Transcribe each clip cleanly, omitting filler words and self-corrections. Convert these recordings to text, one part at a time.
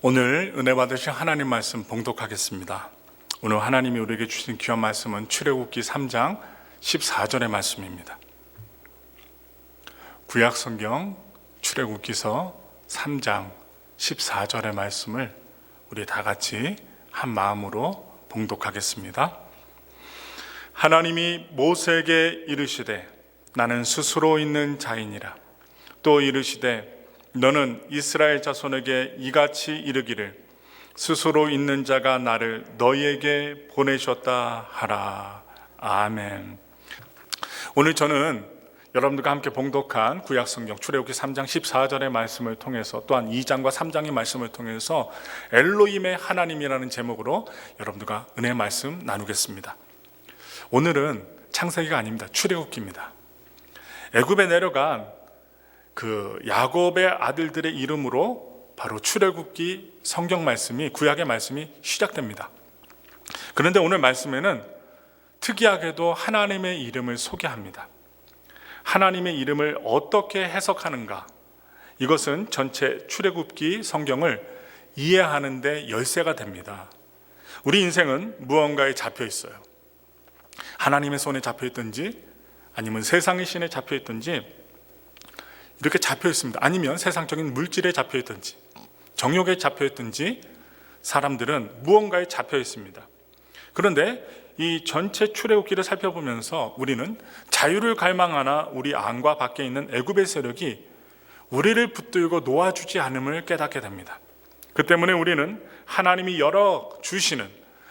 오늘 은혜 받으신 하나님 말씀 봉독하겠습니다. 오늘 하나님이 우리에게 주신 귀한 말씀은 출애굽기 3장 14절의 말씀입니다. 구약성경 출애굽기서 3장 14절의 말씀을 우리 다 같이 한 마음으로 봉독하겠습니다. 하나님이 모세에게 이르시되 나는 스스로 있는 자이니라. 또 이르시되 너는 이스라엘 자손에게 이같이 이르기를 스스로 있는 자가 나를 너희에게 보내셨다 하라. 아멘. 오늘 저는 여러분들과 함께 봉독한 구약성경 출애굽기 3장 14절의 말씀을 통해서 또한 2장과 3장의 말씀을 통해서 엘로힘의 하나님이라는 제목으로 여러분들과 은혜의 말씀 나누겠습니다. 오늘은 창세기가 아닙니다. 출애굽기입니다. 애굽에 내려간 야곱의 아들들의 이름으로 바로 출애굽기 성경 말씀이, 구약의 말씀이 시작됩니다. 그런데 오늘 말씀에는 특이하게도 하나님의 이름을 소개합니다. 하나님의 이름을 어떻게 해석하는가? 이것은 전체 출애굽기 성경을 이해하는 데 열쇠가 됩니다. 우리 인생은 무언가에 잡혀 있어요. 하나님의 손에 잡혀 있든지 아니면 세상의 신에 잡혀 있든지 이렇게 잡혀 있습니다. 아니면 세상적인 물질에 잡혀 있든지 정욕에 잡혀 있든지 사람들은 무언가에 잡혀 있습니다. 그런데 이 전체 출애굽기를 살펴보면서 우리는 자유를 갈망하나 우리 안과 밖에 있는 애굽의 세력이 우리를 붙들고 놓아주지 않음을 깨닫게 됩니다. 그 때문에 우리는 하나님이 열어주시는,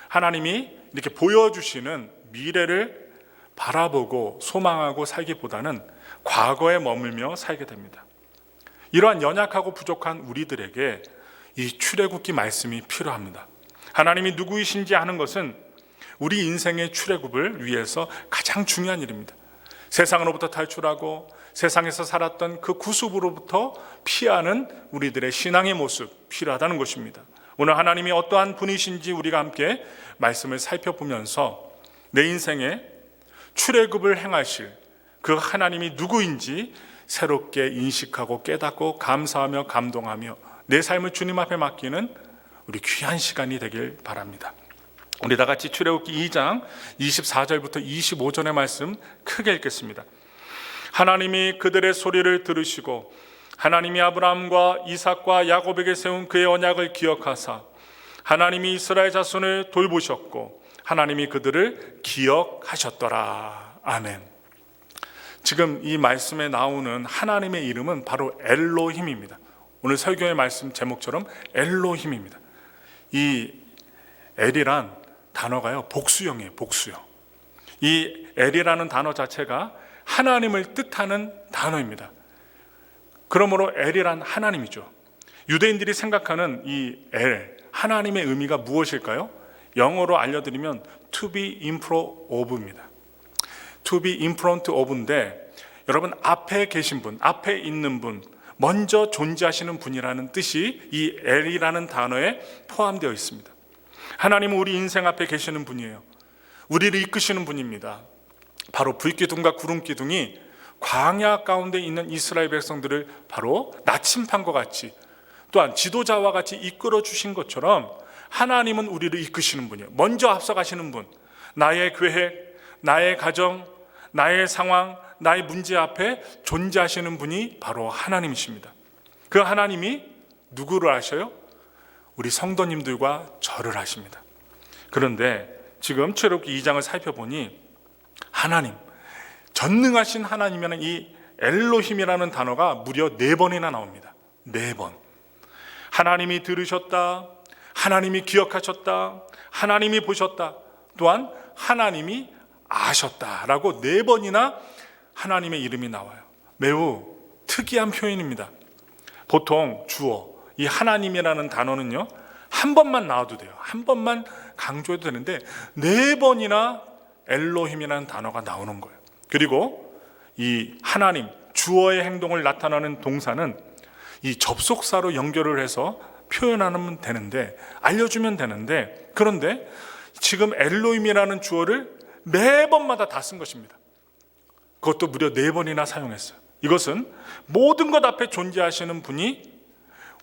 하나님이 이렇게 보여주시는 미래를 바라보고 소망하고 살기보다는 과거에 머물며 살게 됩니다. 이러한 연약하고 부족한 우리들에게 이 출애굽기 말씀이 필요합니다. 하나님이 누구이신지 아는 것은 우리 인생의 출애굽을 위해서 가장 중요한 일입니다. 세상으로부터 탈출하고 세상에서 살았던 그 구습으로부터 피하는 우리들의 신앙의 모습 필요하다는 것입니다. 오늘 하나님이 어떠한 분이신지 우리가 함께 말씀을 살펴보면서 내 인생에 출애굽을 행하실 그 하나님이 누구인지 새롭게 인식하고 깨닫고 감사하며 감동하며 내 삶을 주님 앞에 맡기는 우리 귀한 시간이 되길 바랍니다. 우리 다 같이 출애굽기 2장 24절부터 25절의 말씀 크게 읽겠습니다. 하나님이 그들의 소리를 들으시고 하나님이 아브라함과 이삭과 야곱에게 세운 그의 언약을 기억하사 하나님이 이스라엘 자손을 돌보셨고 하나님이 그들을 기억하셨더라. 아멘. 지금 이 말씀에 나오는 하나님의 이름은 바로 엘로힘입니다. 오늘 설교의 말씀 제목처럼 엘로힘입니다. 이 엘이란 단어가요, 복수형이에요. 복수형. 이 엘이라는 단어 자체가 하나님을 뜻하는 단어입니다. 그러므로 엘이란 하나님이죠. 유대인들이 생각하는 이 엘, 하나님의 의미가 무엇일까요? 영어로 알려드리면 to be in front of입니다. to be in front of인데 여러분 앞에 계신 분, 앞에 있는 분, 먼저 존재하시는 분이라는 뜻이 이 엘이라는 단어에 포함되어 있습니다. 하나님은 우리 인생 앞에 계시는 분이에요. 우리를 이끄시는 분입니다. 바로 불기둥과 구름기둥이 광야 가운데 있는 이스라엘 백성들을 바로 나침판과 같이 또한 지도자와 같이 이끌어 주신 것처럼 하나님은 우리를 이끄시는 분이에요. 먼저 앞서가시는 분, 나의 계획, 나의 가정, 나의 상황, 나의 문제 앞에 존재하시는 분이 바로 하나님이십니다. 그 하나님이 누구를 아셔요? 우리 성도님들과 저를 아십니다. 그런데 지금 출애굽기 2장을 살펴보니 하나님, 전능하신 하나님이라는 이 엘로힘이라는 단어가 무려 4번이나 나옵니다. 4번. 하나님이 들으셨다, 하나님이 기억하셨다, 하나님이 보셨다, 또한 하나님이 아셨다라고 4번이나 하나님의 이름이 나와요. 매우 특이한 표현입니다. 보통 주어, 이 하나님이라는 단어는요, 한 번만 나와도 돼요. 한 번만 강조해도 되는데 4번이나 엘로힘이라는 단어가 나오는 거예요. 그리고 이 하나님, 주어의 행동을 나타나는 동사는 이 접속사로 연결을 해서 표현하면 되는데, 알려주면 되는데, 그런데 지금 엘로힘이라는 주어를 매번마다 다 쓴 것입니다. 그것도 무려 4번이나 사용했어요. 이것은 모든 것 앞에 존재하시는 분이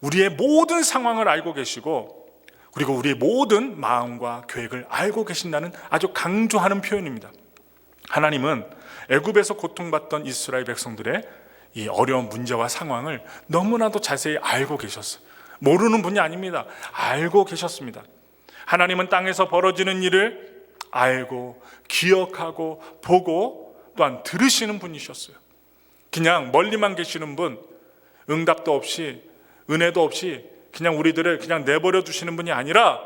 우리의 모든 상황을 알고 계시고, 그리고 우리의 모든 마음과 계획을 알고 계신다는 아주 강조하는 표현입니다. 하나님은 애굽에서 고통받던 이스라엘 백성들의 이 어려운 문제와 상황을 너무나도 자세히 알고 계셨어요. 모르는 분이 아닙니다. 알고 계셨습니다. 하나님은 땅에서 벌어지는 일을 알고 기억하고 보고 또한 들으시는 분이셨어요. 그냥 멀리만 계시는 분, 응답도 없이 은혜도 없이 그냥 우리들을 그냥 내버려 두시는 분이 아니라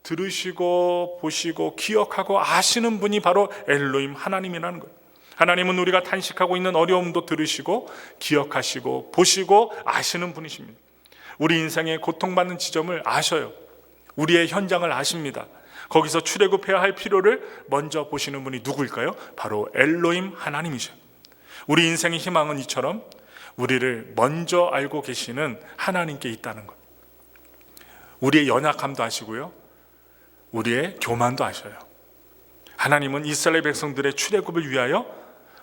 들으시고 보시고 기억하고 아시는 분이 바로 엘로힘 하나님이라는 거예요. 하나님은 우리가 탄식하고 있는 어려움도 들으시고 기억하시고 보시고 아시는 분이십니다. 우리 인생의 고통받는 지점을 아셔요. 우리의 현장을 아십니다. 거기서 출애굽해야 할 필요를 먼저 보시는 분이 누구일까요? 바로 엘로힘 하나님이셔요. 우리 인생의 희망은 이처럼 우리를 먼저 알고 계시는 하나님께 있다는 것. 우리의 연약함도 아시고요, 우리의 교만도 아셔요. 하나님은 이스라엘 백성들의 출애굽을 위하여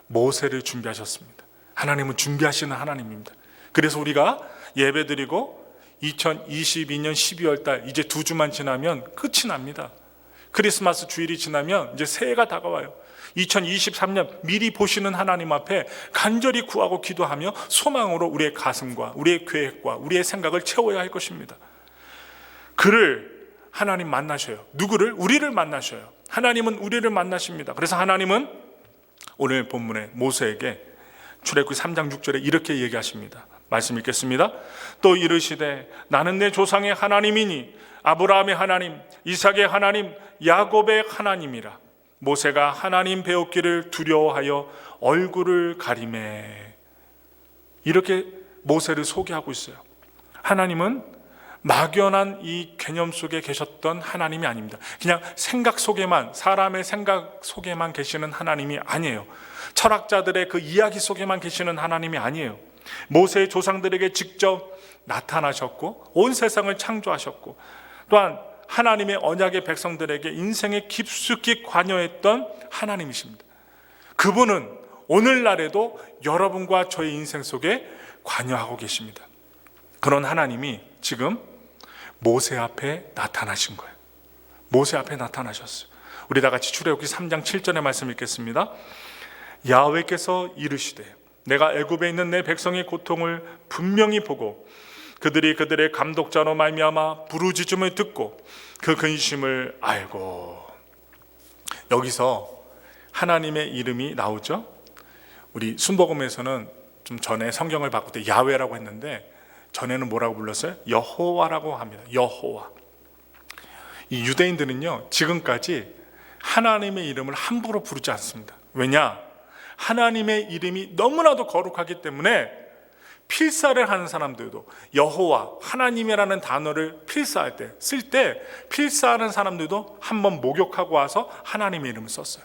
모세를 준비하셨습니다. 하나님은 준비하시는 하나님입니다. 그래서 우리가 예배드리고 2022년 12월 달 이제 2주만 지나면 끝이 납니다. 크리스마스 주일이 지나면 이제 새해가 다가와요. 2023년 미리 보시는 하나님 앞에 간절히 구하고 기도하며 소망으로 우리의 가슴과 우리의 계획과 우리의 생각을 채워야 할 것입니다. 그를 하나님 만나셔요. 누구를? 우리를 만나셔요. 하나님은 우리를 만나십니다. 그래서 하나님은 오늘 본문에 모세에게 출애굽기 3장 6절에 이렇게 얘기하십니다. 말씀 읽겠습니다. 또 이르시되 나는 내 조상의 하나님이니 아브라함의 하나님, 이삭의 하나님, 야곱의 하나님이라. 모세가 하나님 배웠기를 두려워하여 얼굴을 가리매. 이렇게 모세를 소개하고 있어요. 하나님은 막연한 이 개념 속에 계셨던 하나님이 아닙니다. 그냥 생각 속에만, 사람의 생각 속에만 계시는 하나님이 아니에요. 철학자들의 그 이야기 속에만 계시는 하나님이 아니에요. 모세의 조상들에게 직접 나타나셨고 온 세상을 창조하셨고, 또한 하나님의 언약의 백성들에게 인생에 깊숙이 관여했던 하나님이십니다. 그분은 오늘날에도 여러분과 저의 인생 속에 관여하고 계십니다. 그런 하나님이 지금 모세 앞에 나타나신 거예요. 모세 앞에 나타나셨어요. 우리 다 같이 출애굽기 3장 7절의 말씀 읽겠습니다. 야훼께서 이르시되 내가 애굽에 있는 내 백성의 고통을 분명히 보고 그들이 그들의 감독자로 말미암아 부르짖음을 듣고 그 근심을 알고. 여기서 하나님의 이름이 나오죠. 우리 순복음에서는 좀 전에 성경을 바꿀 때 야훼라고 했는데 전에는 뭐라고 불렀어요? 여호와라고 합니다. 여호와. 이 유대인들은요 지금까지 하나님의 이름을 함부로 부르지 않습니다. 왜냐? 하나님의 이름이 너무나도 거룩하기 때문에 필사를 하는 사람들도 여호와, 하나님이라는 단어를 필사할 때, 쓸 때 필사하는 사람들도 한번 목욕하고 와서 하나님의 이름을 썼어요.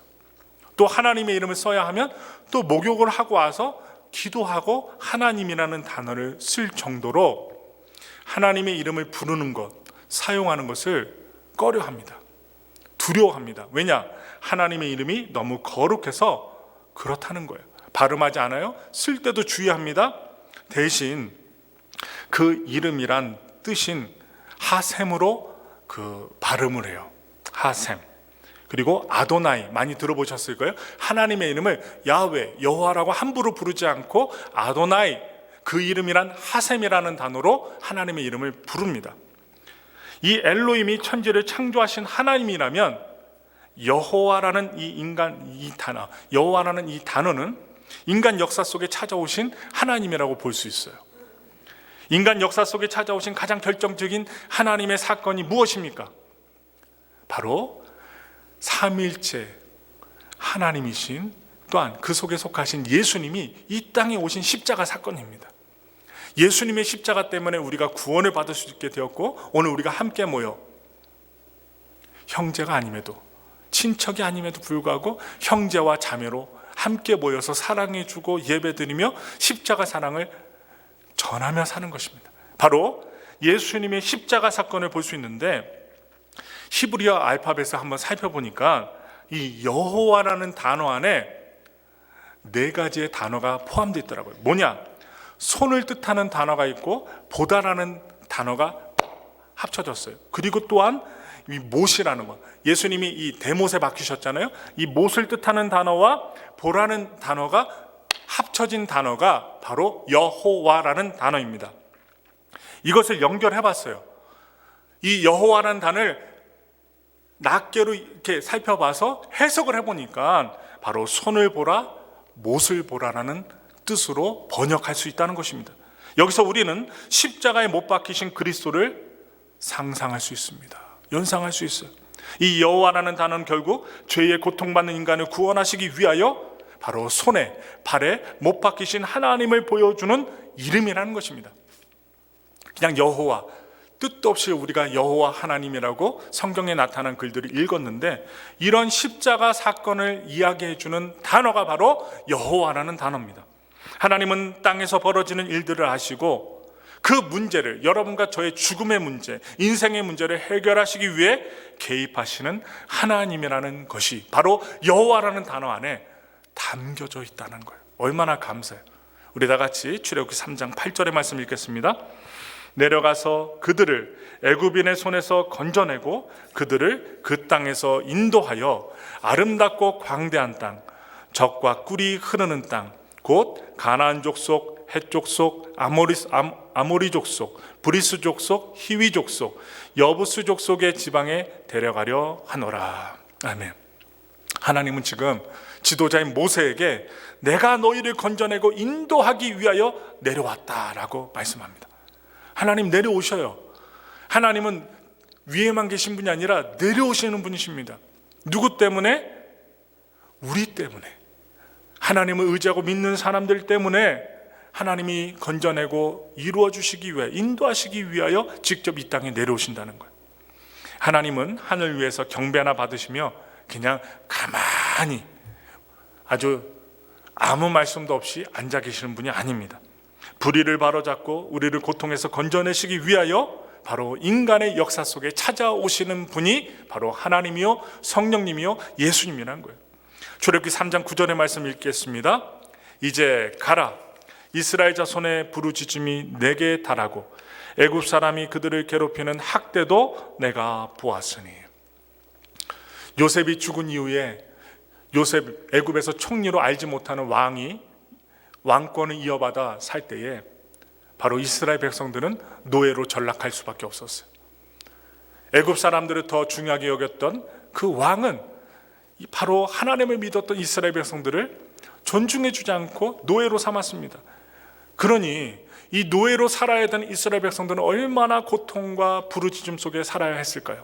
또 하나님의 이름을 써야 하면 또 목욕을 하고 와서 기도하고 하나님이라는 단어를 쓸 정도로 하나님의 이름을 부르는 것, 사용하는 것을 꺼려합니다. 두려워합니다. 왜냐? 하나님의 이름이 너무 거룩해서 그렇다는 거예요. 발음하지 않아요? 쓸 때도 주의합니다. 대신 그 이름이란 뜻인 하셈으로 그 발음을 해요. 하셈. 그리고 아도나이, 많이 들어보셨을 거예요. 하나님의 이름을 야훼, 여호와라고 함부로 부르지 않고 아도나이, 그 이름이란 하셈이라는 단어로 하나님의 이름을 부릅니다. 이 엘로힘이 천지를 창조하신 하나님이라면 여호와라는 이 단어, 여호와라는 이 단어는 인간 역사 속에 찾아오신 하나님이라고 볼 수 있어요. 인간 역사 속에 찾아오신 가장 결정적인 하나님의 사건이 무엇입니까? 바로 삼위일체 하나님이신, 또한 그 속에 속하신 예수님이 이 땅에 오신 십자가 사건입니다. 예수님의 십자가 때문에 우리가 구원을 받을 수 있게 되었고, 오늘 우리가 함께 모여 형제가 아님에도, 친척이 아님에도 불구하고 형제와 자매로 함께 모여서 사랑해주고 예배드리며 십자가 사랑을 전하며 사는 것입니다. 바로 예수님의 십자가 사건을 볼 수 있는데, 히브리어 알파벳을 한번 살펴보니까 이 여호와라는 단어 안에 4가지의 단어가 포함되어 있더라고요. 뭐냐? 손을 뜻하는 단어가 있고 보다라는 단어가 합쳐졌어요. 그리고 또한 이 못이라는 것, 예수님이 이 대못에 박히셨잖아요. 이 못을 뜻하는 단어와 보라는 단어가 합쳐진 단어가 바로 여호와라는 단어입니다. 이것을 연결해 봤어요. 이 여호와라는 단어를 낱개로 이렇게 살펴봐서 해석을 해보니까 바로 손을 보라, 못을 보라라는 뜻으로 번역할 수 있다는 것입니다. 여기서 우리는 십자가에 못 박히신 그리스도를 상상할 수 있습니다. 연상할 수 있어요. 이 여호와라는 단어는 결국 죄의 고통받는 인간을 구원하시기 위하여 바로 손에, 발에 못 박히신 하나님을 보여주는 이름이라는 것입니다. 그냥 여호와, 뜻도 없이 우리가 여호와 하나님이라고 성경에 나타난 글들을 읽었는데, 이런 십자가 사건을 이야기해주는 단어가 바로 여호와라는 단어입니다. 하나님은 땅에서 벌어지는 일들을 아시고 그 문제를, 여러분과 저의 죽음의 문제, 인생의 문제를 해결하시기 위해 개입하시는 하나님이라는 것이 바로 여호와라는 단어 안에 담겨져 있다는 거예요. 얼마나 감사해요. 우리 다 같이 출애굽기 3장 8절의 말씀 읽겠습니다. 내려가서 그들을 애굽인의 손에서 건져내고 그들을 그 땅에서 인도하여 아름답고 광대한 땅, 젖과 꿀이 흐르는 땅, 곧 가나안 족속, 헷 족속, 아모리 족속, 브리스 족속, 히위 족속, 여부스 족속의 지방에 데려가려 하노라. 아멘. 하나님은 지금 지도자인 모세에게 내가 너희를 건져내고 인도하기 위하여 내려왔다라고 말씀합니다. 하나님 내려오셔요. 하나님은 위에만 계신 분이 아니라 내려오시는 분이십니다. 누구 때문에? 우리 때문에. 하나님을 의지하고 믿는 사람들 때문에 하나님이 건져내고 이루어 주시기 위해, 인도하시기 위하여 직접 이 땅에 내려오신다는 거예요. 하나님은 하늘 위에서 경배 하나 받으시며 그냥 가만히 아주 아무 말씀도 없이 앉아 계시는 분이 아닙니다. 불의를 바로잡고 우리를 고통에서 건져내시기 위하여 바로 인간의 역사 속에 찾아오시는 분이 바로 하나님이요, 성령님이요, 예수님이라는 거예요. 출애굽기 3장 9절의 말씀 읽겠습니다. 이제 가라. 이스라엘 자손의 부르짖음이 내게 달하고 애굽 사람이 그들을 괴롭히는 학대도 내가 보았으니. 요셉이 죽은 이후에 요셉, 애굽에서 총리로 알지 못하는 왕이 왕권을 이어받아 살 때에 바로 이스라엘 백성들은 노예로 전락할 수밖에 없었어요. 애굽 사람들을 더 중요하게 여겼던 그 왕은 바로 하나님을 믿었던 이스라엘 백성들을 존중해 주지 않고 노예로 삼았습니다. 그러니 이 노예로 살아야 되는 이스라엘 백성들은 얼마나 고통과 부르짖음 속에 살아야 했을까요?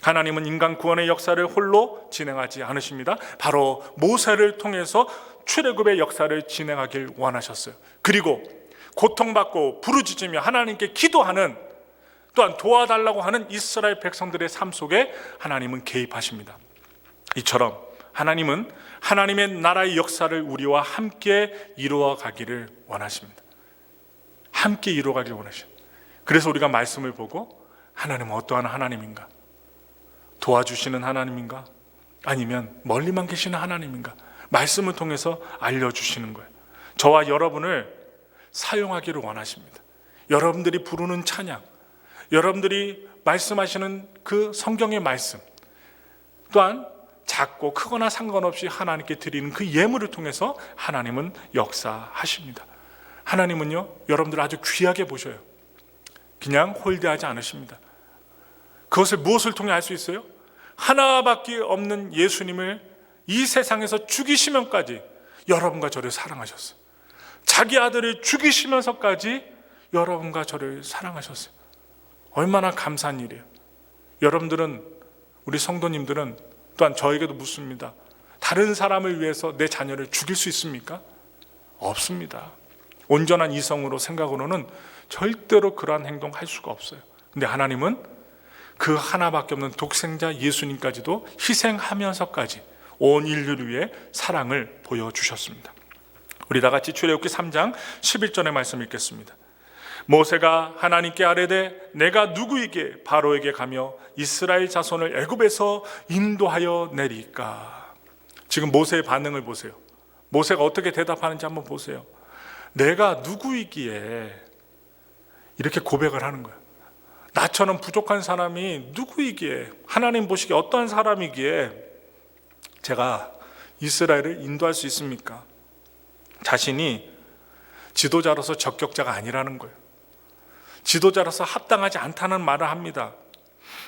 하나님은 인간 구원의 역사를 홀로 진행하지 않으십니다. 바로 모세를 통해서 출애굽의 역사를 진행하길 원하셨어요. 그리고 고통받고 부르짖으며 하나님께 기도하는, 또한 도와달라고 하는 이스라엘 백성들의 삶 속에 하나님은 개입하십니다. 이처럼 하나님은 하나님의 나라의 역사를 우리와 함께 이루어 가기를 원하십니다. 함께 이루어 가기를 원하십니다. 그래서 우리가 말씀을 보고 하나님은 어떠한 하나님인가? 도와주시는 하나님인가? 아니면 멀리만 계시는 하나님인가? 말씀을 통해서 알려주시는 거예요. 저와 여러분을 사용하기를 원하십니다. 여러분들이 부르는 찬양, 여러분들이 말씀하시는 그 성경의 말씀, 또한 작고 크거나 상관없이 하나님께 드리는 그 예물을 통해서 하나님은 역사하십니다. 하나님은요, 여러분들 아주 귀하게 보셔요. 그냥 홀대하지 않으십니다. 그것을 무엇을 통해 알 수 있어요? 하나밖에 없는 예수님을 이 세상에서 죽이시면까지 여러분과 저를 사랑하셨어요. 자기 아들을 죽이시면서까지 여러분과 저를 사랑하셨어요. 얼마나 감사한 일이에요. 여러분들은, 우리 성도님들은 또한 저에게도 묻습니다. 다른 사람을 위해서 내 자녀를 죽일 수 있습니까? 없습니다. 온전한 이성으로 생각으로는 절대로 그러한 행동 할 수가 없어요. 근데 하나님은 그 하나밖에 없는 독생자 예수님까지도 희생하면서까지 온 인류를 위해 사랑을 보여주셨습니다. 우리 다 같이 출애굽기 3장 11절의 말씀 읽겠습니다. 모세가 하나님께 아뢰되 내가 누구에게 바로에게 가며 이스라엘 자손을 애굽에서 인도하여 내리까? 지금 모세의 반응을 보세요. 모세가 어떻게 대답하는지 한번 보세요. 내가 누구이기에 이렇게 고백을 하는 거예요. 나처럼 부족한 사람이 누구이기에, 하나님 보시기에 어떠한 사람이기에 제가 이스라엘을 인도할 수 있습니까? 자신이 지도자로서 적격자가 아니라는 거예요. 지도자로서 합당하지 않다는 말을 합니다.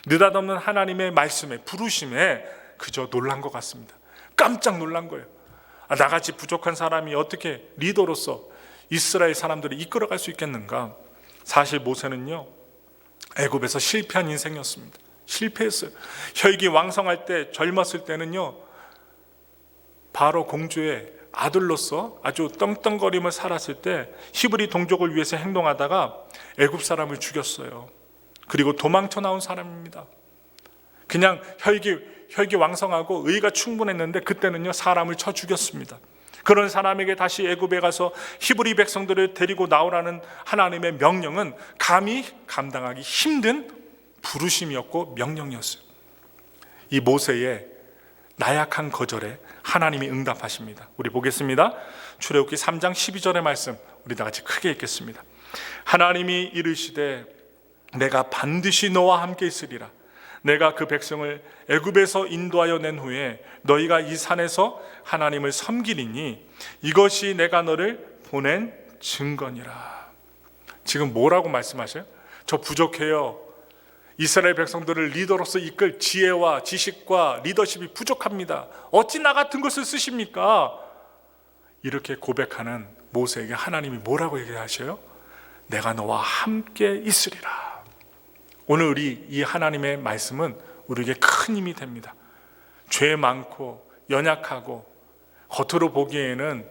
느닷없는 하나님의 말씀에, 부르심에 그저 놀란 것 같습니다. 깜짝 놀란 거예요. 나같이 부족한 사람이 어떻게 리더로서 이스라엘 사람들을 이끌어갈 수 있겠는가? 사실 모세는요, 애굽에서 실패한 인생이었습니다. 실패했어요. 혈기 왕성할 때, 젊었을 때는요, 바로 공주의 아들로서 아주 떵떵거림을 살았을 때 히브리 동족을 위해서 행동하다가 애굽 사람을 죽였어요. 그리고 도망쳐 나온 사람입니다. 그냥 혈기 왕성하고 의가 충분했는데 그때는요, 사람을 쳐 죽였습니다. 그런 사람에게 다시 애굽에 가서 히브리 백성들을 데리고 나오라는 하나님의 명령은 감히 감당하기 힘든 부르심이었고 명령이었어요. 이 모세의 나약한 거절에 하나님이 응답하십니다. 우리 보겠습니다. 출애굽기 3장 12절의 말씀, 우리 다 같이 크게 읽겠습니다. 하나님이 이르시되 내가 반드시 너와 함께 있으리라. 내가 그 백성을 애굽에서 인도하여 낸 후에 너희가 이 산에서 하나님을 섬기리니 이것이 내가 너를 보낸 증거니라. 지금 뭐라고 말씀하셔요? 저 부족해요. 이스라엘 백성들을 리더로서 이끌 지혜와 지식과 리더십이 부족합니다. 어찌 나 같은 것을 쓰십니까? 이렇게 고백하는 모세에게 하나님이 뭐라고 얘기하셔요? 내가 너와 함께 있으리라. 오늘 우리 이 하나님의 말씀은 우리에게 큰 힘이 됩니다. 죄 많고 연약하고 겉으로 보기에는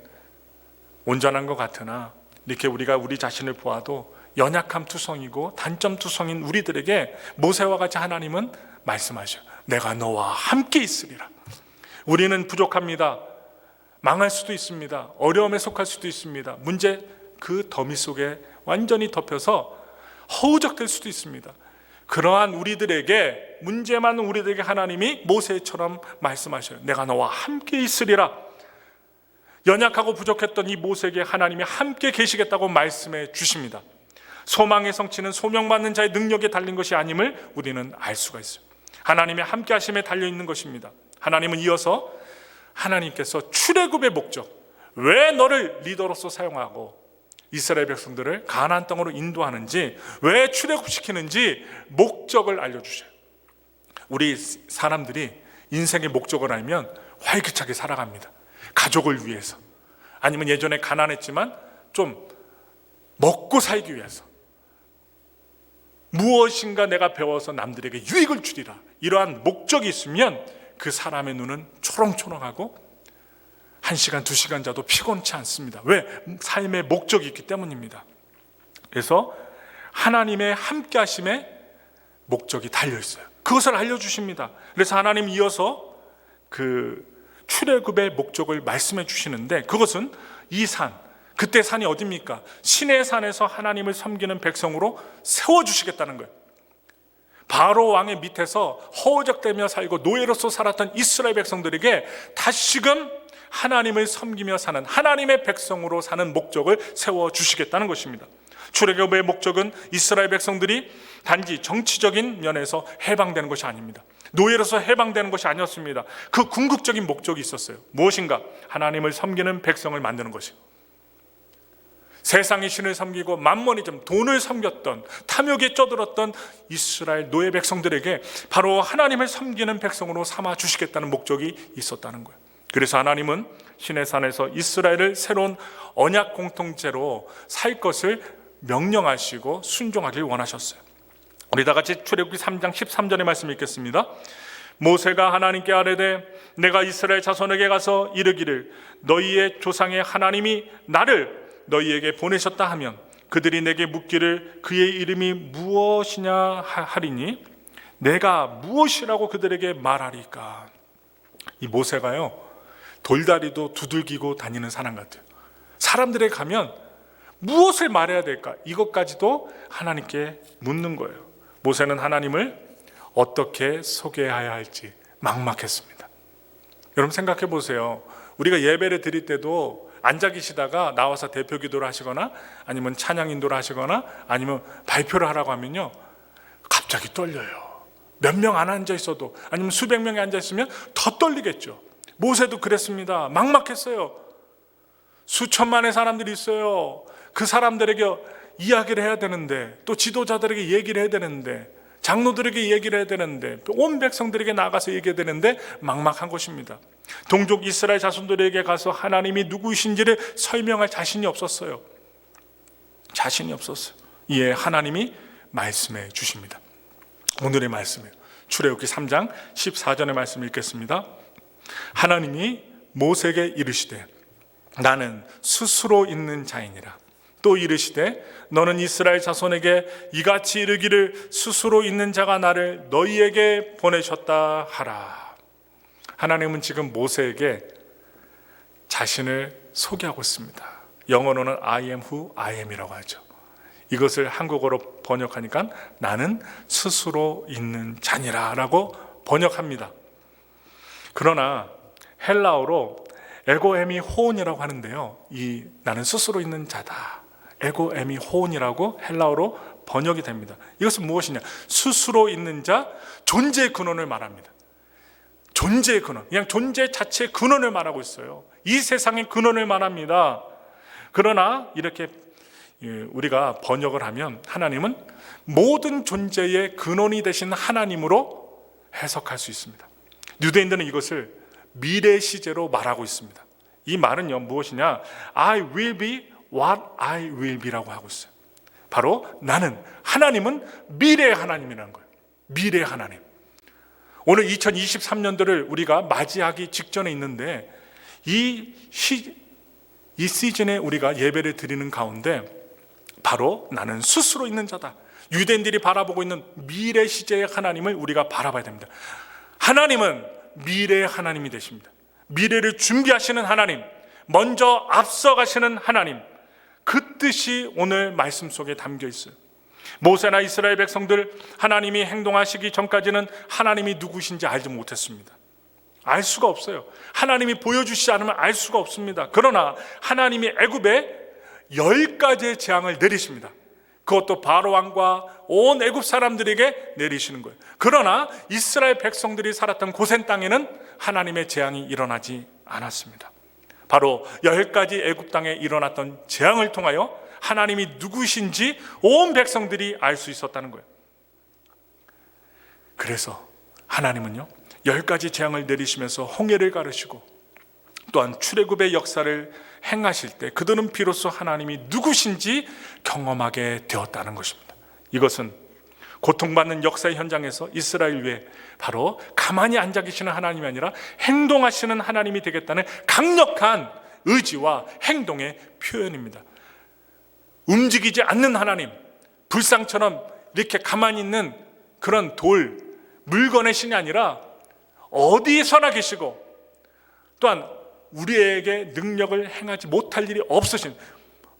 온전한 것 같으나 이렇게 우리가 우리 자신을 보아도 연약함 투성이고 단점 투성인 우리들에게 모세와 같이 하나님은 말씀하셔요. 내가 너와 함께 있으리라. 우리는 부족합니다. 망할 수도 있습니다. 어려움에 속할 수도 있습니다. 문제 그 더미 속에 완전히 덮여서 허우적될 수도 있습니다. 그러한 우리들에게, 문제 많은 우리들에게 하나님이 모세처럼 말씀하셔요. 내가 너와 함께 있으리라. 연약하고 부족했던 이 모세에게 하나님이 함께 계시겠다고 말씀해 주십니다. 소망의 성취는 소명받는 자의 능력에 달린 것이 아님을 우리는 알 수가 있어요. 하나님의 함께 하심에 달려있는 것입니다. 하나님은 이어서 하나님께서 출애굽의 목적, 왜 너를 리더로서 사용하고 이스라엘 백성들을 가나안 땅으로 인도하는지, 왜 출애굽시키는지 목적을 알려주셔요. 우리 사람들이 인생의 목적을 알면 활기차게 살아갑니다. 가족을 위해서, 아니면 예전에 가난했지만 좀 먹고 살기 위해서, 무엇인가 내가 배워서 남들에게 유익을 주리라, 이러한 목적이 있으면 그 사람의 눈은 초롱초롱하고 1시간, 2시간 자도 피곤치 않습니다. 왜? 삶의 목적이 있기 때문입니다. 그래서 하나님의 함께 하심에 목적이 달려있어요. 그것을 알려주십니다. 그래서 하나님 이어서 그 출애굽의 목적을 말씀해 주시는데, 그것은 이 산, 그때 산이 어디입니까? 신의 산에서 하나님을 섬기는 백성으로 세워주시겠다는 거예요. 바로 왕의 밑에서 허우적대며 살고 노예로서 살았던 이스라엘 백성들에게 다시금 하나님을 섬기며 사는, 하나님의 백성으로 사는 목적을 세워주시겠다는 것입니다. 출애굽의 목적은 이스라엘 백성들이 단지 정치적인 면에서 해방되는 것이 아닙니다. 노예로서 해방되는 것이 아니었습니다. 그 궁극적인 목적이 있었어요. 무엇인가? 하나님을 섬기는 백성을 만드는 것이에요. 세상의 신을 섬기고 만머니즘, 돈을 섬겼던, 탐욕에 쩌들었던 이스라엘 노예 백성들에게 바로 하나님을 섬기는 백성으로 삼아 주시겠다는 목적이 있었다는 거예요. 그래서 하나님은 신의 산에서 이스라엘을 새로운 언약 공통체로 살 것을 명령하시고 순종하길 원하셨어요. 우리 다 같이 출애굽기 3장 13절의 말씀 읽겠습니다. 모세가 하나님께 아뢰되 내가 이스라엘 자손에게 가서 이르기를 너희의 조상의 하나님이 나를 너희에게 보내셨다 하면 그들이 내게 묻기를 그의 이름이 무엇이냐 하리니 내가 무엇이라고 그들에게 말하리까. 이 모세가요, 돌다리도 두들기고 다니는 사람 같아요. 사람들에게 가면 무엇을 말해야 될까, 이것까지도 하나님께 묻는 거예요. 모세는 하나님을 어떻게 소개해야 할지 막막했습니다. 여러분 생각해 보세요. 우리가 예배를 드릴 때도 앉아 계시다가 나와서 대표 기도를 하시거나 아니면 찬양 인도를 하시거나 아니면 발표를 하라고 하면요, 갑자기 떨려요. 몇 명 안 앉아 있어도, 아니면 수백 명이 앉아 있으면 더 떨리겠죠. 모세도 그랬습니다. 막막했어요. 수천만의 사람들이 있어요. 그 사람들에게 이야기를 해야 되는데, 또 지도자들에게 얘기를 해야 되는데, 장로들에게 얘기를 해야 되는데, 온 백성들에게 나가서 얘기해야 되는데 막막한 것입니다. 동족 이스라엘 자손들에게 가서 하나님이 누구이신지를 설명할 자신이 없었어요. 자신이 없었어요. 이에 하나님이 말씀해 주십니다. 오늘의 말씀이에요. 출애굽기 3장 14절의 말씀 읽겠습니다. 하나님이 모세에게 이르시되 나는 스스로 있는 자이니라. 또 이르시되 너는 이스라엘 자손에게 이같이 이르기를 스스로 있는 자가 나를 너희에게 보내셨다 하라. 하나님은 지금 모세에게 자신을 소개하고 있습니다. 영어로는 I am who I am이라고 하죠. 이것을 한국어로 번역하니까 나는 스스로 있는 자니라 라고 번역합니다. 그러나 헬라어로 에고에미 호온이라고 하는데요, 이 나는 스스로 있는 자다, 에고에미 호온이라고 헬라어로 번역이 됩니다. 이것은 무엇이냐? 스스로 있는 자, 존재의 근원을 말합니다. 존재의 근원, 그냥 존재 자체의 근원을 말하고 있어요. 이 세상의 근원을 말합니다. 그러나 이렇게 우리가 번역을 하면 하나님은 모든 존재의 근원이 되신 하나님으로 해석할 수 있습니다. 유대인들은 이것을 미래 시제로 말하고 있습니다. 이 말은요, 무엇이냐? I will be what I will be라고 하고 있어요. 바로 나는, 하나님은 미래의 하나님이라는 거예요. 미래의 하나님. 오늘 2023년도를 우리가 맞이하기 직전에 있는데 이 시즌에 우리가 예배를 드리는 가운데 바로 나는 스스로 있는 자다. 유대인들이 바라보고 있는 미래 시제의 하나님을 우리가 바라봐야 됩니다. 하나님은 미래의 하나님이 되십니다. 미래를 준비하시는 하나님, 먼저 앞서가시는 하나님, 그 뜻이 오늘 말씀 속에 담겨 있어요. 모세나 이스라엘 백성들, 하나님이 행동하시기 전까지는 하나님이 누구신지 알지 못했습니다. 알 수가 없어요. 하나님이 보여주시지 않으면 알 수가 없습니다. 그러나 하나님이 애굽에 10가지의 재앙을 내리십니다. 그것도 바로 왕과 온 애굽 사람들에게 내리시는 거예요. 그러나 이스라엘 백성들이 살았던 고센 땅에는 하나님의 재앙이 일어나지 않았습니다. 바로 10가지 애굽 땅에 일어났던 재앙을 통하여 하나님이 누구신지 온 백성들이 알 수 있었다는 거예요. 그래서 하나님은요, 10가지 재앙을 내리시면서 홍해를 가르시고 또한 출애굽의 역사를 행하실 때 그들은 비로소 하나님이 누구신지 경험하게 되었다는 것입니다. 이것은 고통받는 역사의 현장에서 이스라엘 위에 바로 가만히 앉아 계시는 하나님이 아니라 행동하시는 하나님이 되겠다는 강력한 의지와 행동의 표현입니다. 움직이지 않는 하나님, 불상처럼 이렇게 가만히 있는 그런 돌, 물건의 신이 아니라 어디서나 계시고 또한 우리에게 능력을 행하지 못할 일이 없으신,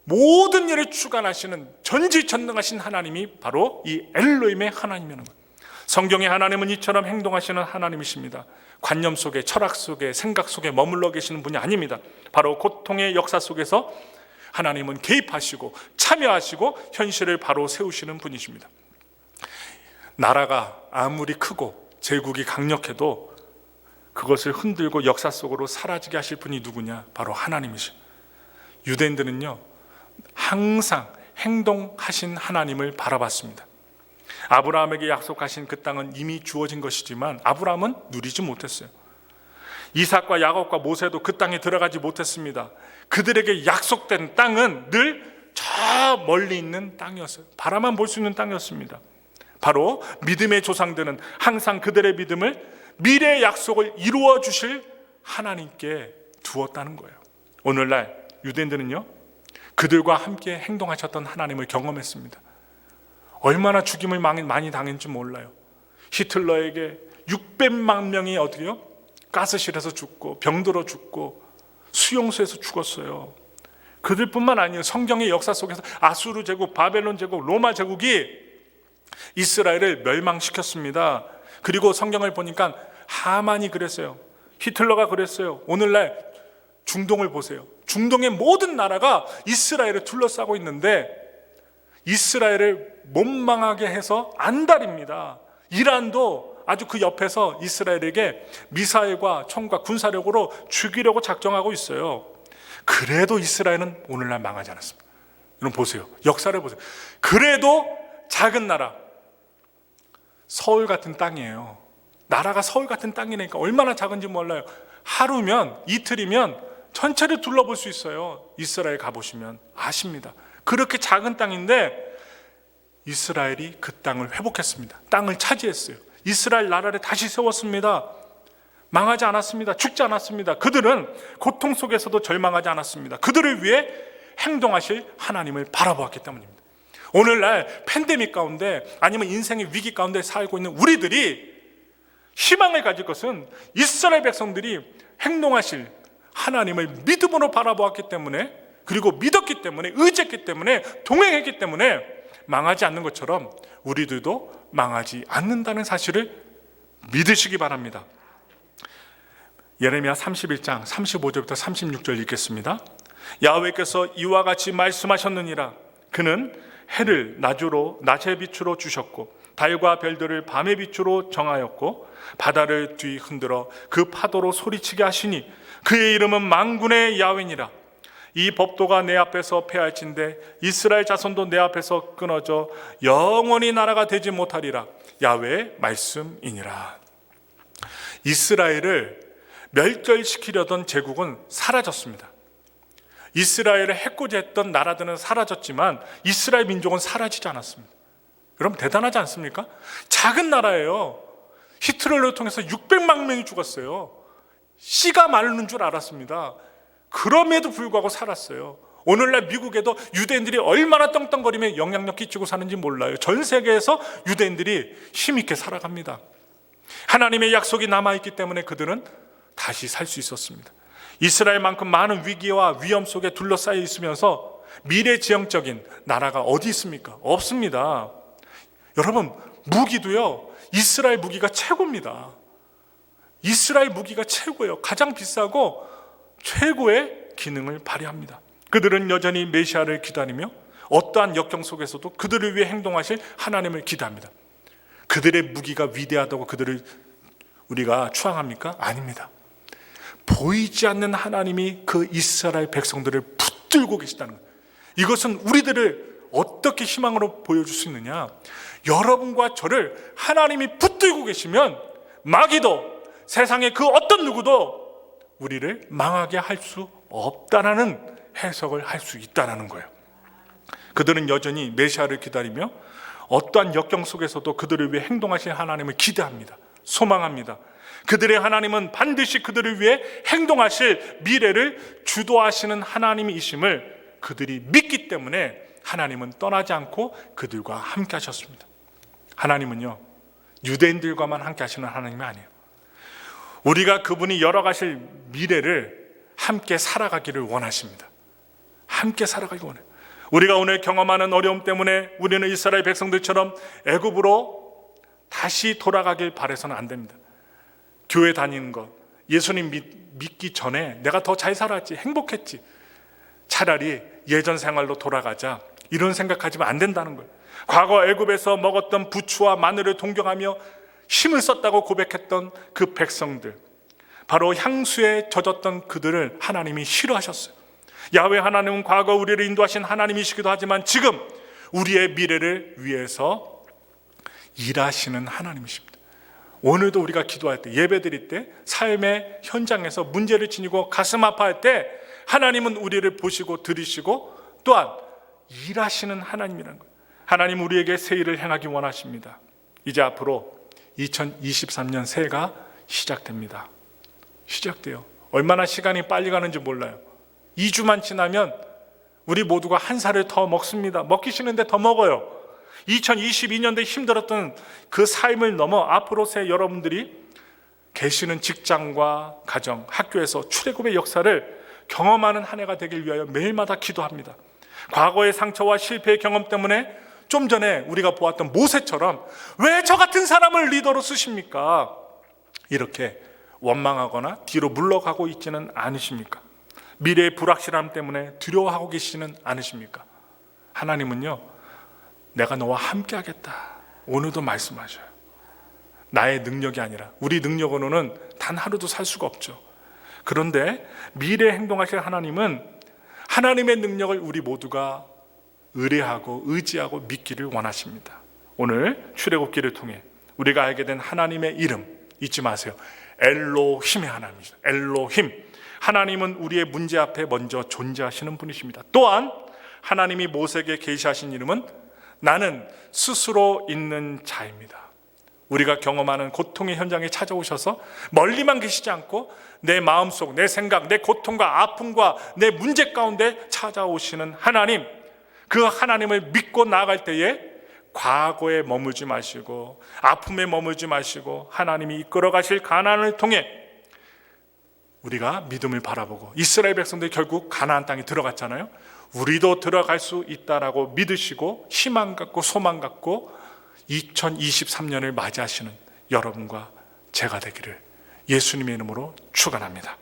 모든 일을 주관하시는 전지전능하신 하나님이 바로 이 엘로힘의 하나님이라는 거예요. 성경의 하나님은 이처럼 행동하시는 하나님이십니다. 관념 속에, 철학 속에, 생각 속에 머물러 계시는 분이 아닙니다. 바로 고통의 역사 속에서 하나님은 개입하시고 참여하시고 현실을 바로 세우시는 분이십니다. 나라가 아무리 크고 제국이 강력해도 그것을 흔들고 역사 속으로 사라지게 하실 분이 누구냐? 바로 하나님이십니다. 유대인들은요, 항상 행동하신 하나님을 바라봤습니다. 아브라함에게 약속하신 그 땅은 이미 주어진 것이지만 아브라함은 누리지 못했어요. 이삭과 야곱과 모세도 그 땅에 들어가지 못했습니다. 그들에게 약속된 땅은 늘 저 멀리 있는 땅이었어요. 바라만 볼 수 있는 땅이었습니다. 바로 믿음의 조상들은 항상 그들의 믿음을 미래의 약속을 이루어 주실 하나님께 두었다는 거예요. 오늘날 유대인들은요, 그들과 함께 행동하셨던 하나님을 경험했습니다. 얼마나 죽임을 많이 당했는지 몰라요. 히틀러에게 600만 명이 어디요? 가스실에서 죽고 병들어 죽고 수용소에서 죽었어요. 그들뿐만 아니에요. 성경의 역사 속에서 아수르 제국, 바벨론 제국, 로마 제국이 이스라엘을 멸망시켰습니다. 그리고 성경을 보니까 하만이 그랬어요. 히틀러가 그랬어요. 오늘날 중동을 보세요. 중동의 모든 나라가 이스라엘을 둘러싸고 있는데 이스라엘을 못 망하게 해서 안달입니다. 이란도 아주 그 옆에서 이스라엘에게 미사일과 총과 군사력으로 죽이려고 작정하고 있어요. 그래도 이스라엘은 오늘날 망하지 않았습니다. 여러분 보세요. 역사를 보세요. 그래도 작은 나라, 서울 같은 땅이에요. 나라가 서울 같은 땅이니까 얼마나 작은지 몰라요. 하루면, 이틀이면 전체를 둘러볼 수 있어요. 이스라엘 가보시면 아십니다. 그렇게 작은 땅인데 이스라엘이 그 땅을 회복했습니다. 땅을 차지했어요. 이스라엘 나라를 다시 세웠습니다. 망하지 않았습니다. 죽지 않았습니다. 그들은 고통 속에서도 절망하지 않았습니다. 그들을 위해 행동하실 하나님을 바라보았기 때문입니다. 오늘날 팬데믹 가운데 아니면 인생의 위기 가운데 살고 있는 우리들이 희망을 가질 것은 이스라엘 백성들이 행동하실 하나님을 믿음으로 바라보았기 때문에, 그리고 믿었기 때문에, 의지했기 때문에, 동행했기 때문에 망하지 않는 것처럼 우리들도 망하지 않는다는 사실을 믿으시기 바랍니다. 예레미야 31장 35절부터 36절 읽겠습니다. 야훼께서 이와 같이 말씀하셨느니라. 그는 해를 낮의 빛으로 주셨고 달과 별들을 밤의 빛으로 정하였고 바다를 뒤흔들어 그 파도로 소리치게 하시니 그의 이름은 만군의 야훼니라. 이 법도가 내 앞에서 폐할진대 이스라엘 자손도 내 앞에서 끊어져 영원히 나라가 되지 못하리라. 야훼의 말씀이니라. 이스라엘을 멸절시키려던 제국은 사라졌습니다. 이스라엘을 해코지했던 나라들은 사라졌지만 이스라엘 민족은 사라지지 않았습니다. 여러분 대단하지 않습니까? 작은 나라예요. 히틀러를 통해서 600만 명이 죽었어요. 씨가 마르는 줄 알았습니다. 그럼에도 불구하고 살았어요. 오늘날 미국에도 유대인들이 얼마나 떵떵거리며 영향력 끼치고 사는지 몰라요. 전 세계에서 유대인들이 힘있게 살아갑니다. 하나님의 약속이 남아있기 때문에 그들은 다시 살 수 있었습니다. 이스라엘만큼 많은 위기와 위험 속에 둘러싸여 있으면서 미래지향적인 나라가 어디 있습니까? 없습니다. 여러분, 무기도요, 이스라엘 무기가 최고입니다. 이스라엘 무기가 최고예요. 가장 비싸고 최고의 기능을 발휘합니다. 그들은 여전히 메시아를 기다리며 어떠한 역경 속에서도 그들을 위해 행동하실 하나님을 기대합니다. 그들의 무기가 위대하다고 그들을 우리가 추앙합니까? 아닙니다. 보이지 않는 하나님이 그 이스라엘 백성들을 붙들고 계시다는 거예요. 이것은 우리들을 어떻게 희망으로 보여줄 수 있느냐? 여러분과 저를 하나님이 붙들고 계시면 마귀도 세상의 그 어떤 누구도 우리를 망하게 할 수 없다라는 해석을 할 수 있다는 거예요. 그들은 여전히 메시아를 기다리며 어떠한 역경 속에서도 그들을 위해 행동하실 하나님을 기대합니다. 소망합니다. 그들의 하나님은 반드시 그들을 위해 행동하실 미래를 주도하시는 하나님이심을 그들이 믿기 때문에 하나님은 떠나지 않고 그들과 함께 하셨습니다. 하나님은요, 유대인들과만 함께 하시는 하나님이 아니에요. 우리가 그분이 열어가실 미래를 함께 살아가기를 원하십니다. 함께 살아가기 원해요. 우리가 오늘 경험하는 어려움 때문에 우리는 이스라엘 백성들처럼 애굽으로 다시 돌아가길 바라서는 안 됩니다. 교회 다니는 것, 예수님 믿기 전에 내가 더 잘 살았지, 행복했지, 차라리 예전 생활로 돌아가자, 이런 생각하지면 안 된다는 거예요. 과거 애굽에서 먹었던 부추와 마늘을 동경하며 힘을 썼다고 고백했던 그 백성들, 바로 향수에 젖었던 그들을 하나님이 싫어하셨어요. 야훼 하나님은 과거 우리를 인도하신 하나님이시기도 하지만 지금 우리의 미래를 위해서 일하시는 하나님이십니다. 오늘도 우리가 기도할 때, 예배 드릴 때, 삶의 현장에서 문제를 지니고 가슴 아파할 때 하나님은 우리를 보시고 들으시고 또한 일하시는 하나님이라는 거예요. 하나님 우리에게 새 일을 행하기 원하십니다. 이제 앞으로 2023년 새해가 시작됩니다. 시작돼요. 얼마나 시간이 빨리 가는지 몰라요. 2주만 지나면 우리 모두가 한 살을 더 먹습니다. 먹기 싫은데 더 먹어요. 2022년도에 힘들었던 그 삶을 넘어 앞으로 새 여러분들이 계시는 직장과 가정, 학교에서 출애굽의 역사를 경험하는 한 해가 되길 위하여 매일마다 기도합니다. 과거의 상처와 실패의 경험 때문에 좀 전에 우리가 보았던 모세처럼 왜 저 같은 사람을 리더로 쓰십니까? 이렇게 원망하거나 뒤로 물러가고 있지는 않으십니까? 미래의 불확실함 때문에 두려워하고 계시지는 않으십니까? 하나님은요, 내가 너와 함께 하겠다. 오늘도 말씀하셔요. 나의 능력이 아니라, 우리 능력으로는 단 하루도 살 수가 없죠. 그런데 미래에 행동하실 하나님은 하나님의 능력을 우리 모두가 의뢰하고 의지하고 믿기를 원하십니다. 오늘 출애굽기를 통해 우리가 알게 된 하나님의 이름 잊지 마세요. 엘로힘의 하나님이죠. 엘로힘. 하나님은 우리의 문제 앞에 먼저 존재하시는 분이십니다. 또한 하나님이 모세에게 계시하신 이름은 나는 스스로 있는 자입니다. 우리가 경험하는 고통의 현장에 찾아오셔서 멀리만 계시지 않고 내 마음속, 내 생각, 내 고통과 아픔과 내 문제 가운데 찾아오시는 하나님, 그 하나님을 믿고 나아갈 때에 과거에 머물지 마시고 아픔에 머물지 마시고 하나님이 이끌어 가실 가나안을 통해 우리가 믿음을 바라보고, 이스라엘 백성들이 결국 가나안 땅에 들어갔잖아요. 우리도 들어갈 수 있다라고 믿으시고 희망 갖고 소망 갖고 2023년을 맞이하시는 여러분과 제가 되기를 예수님의 이름으로 축원합니다.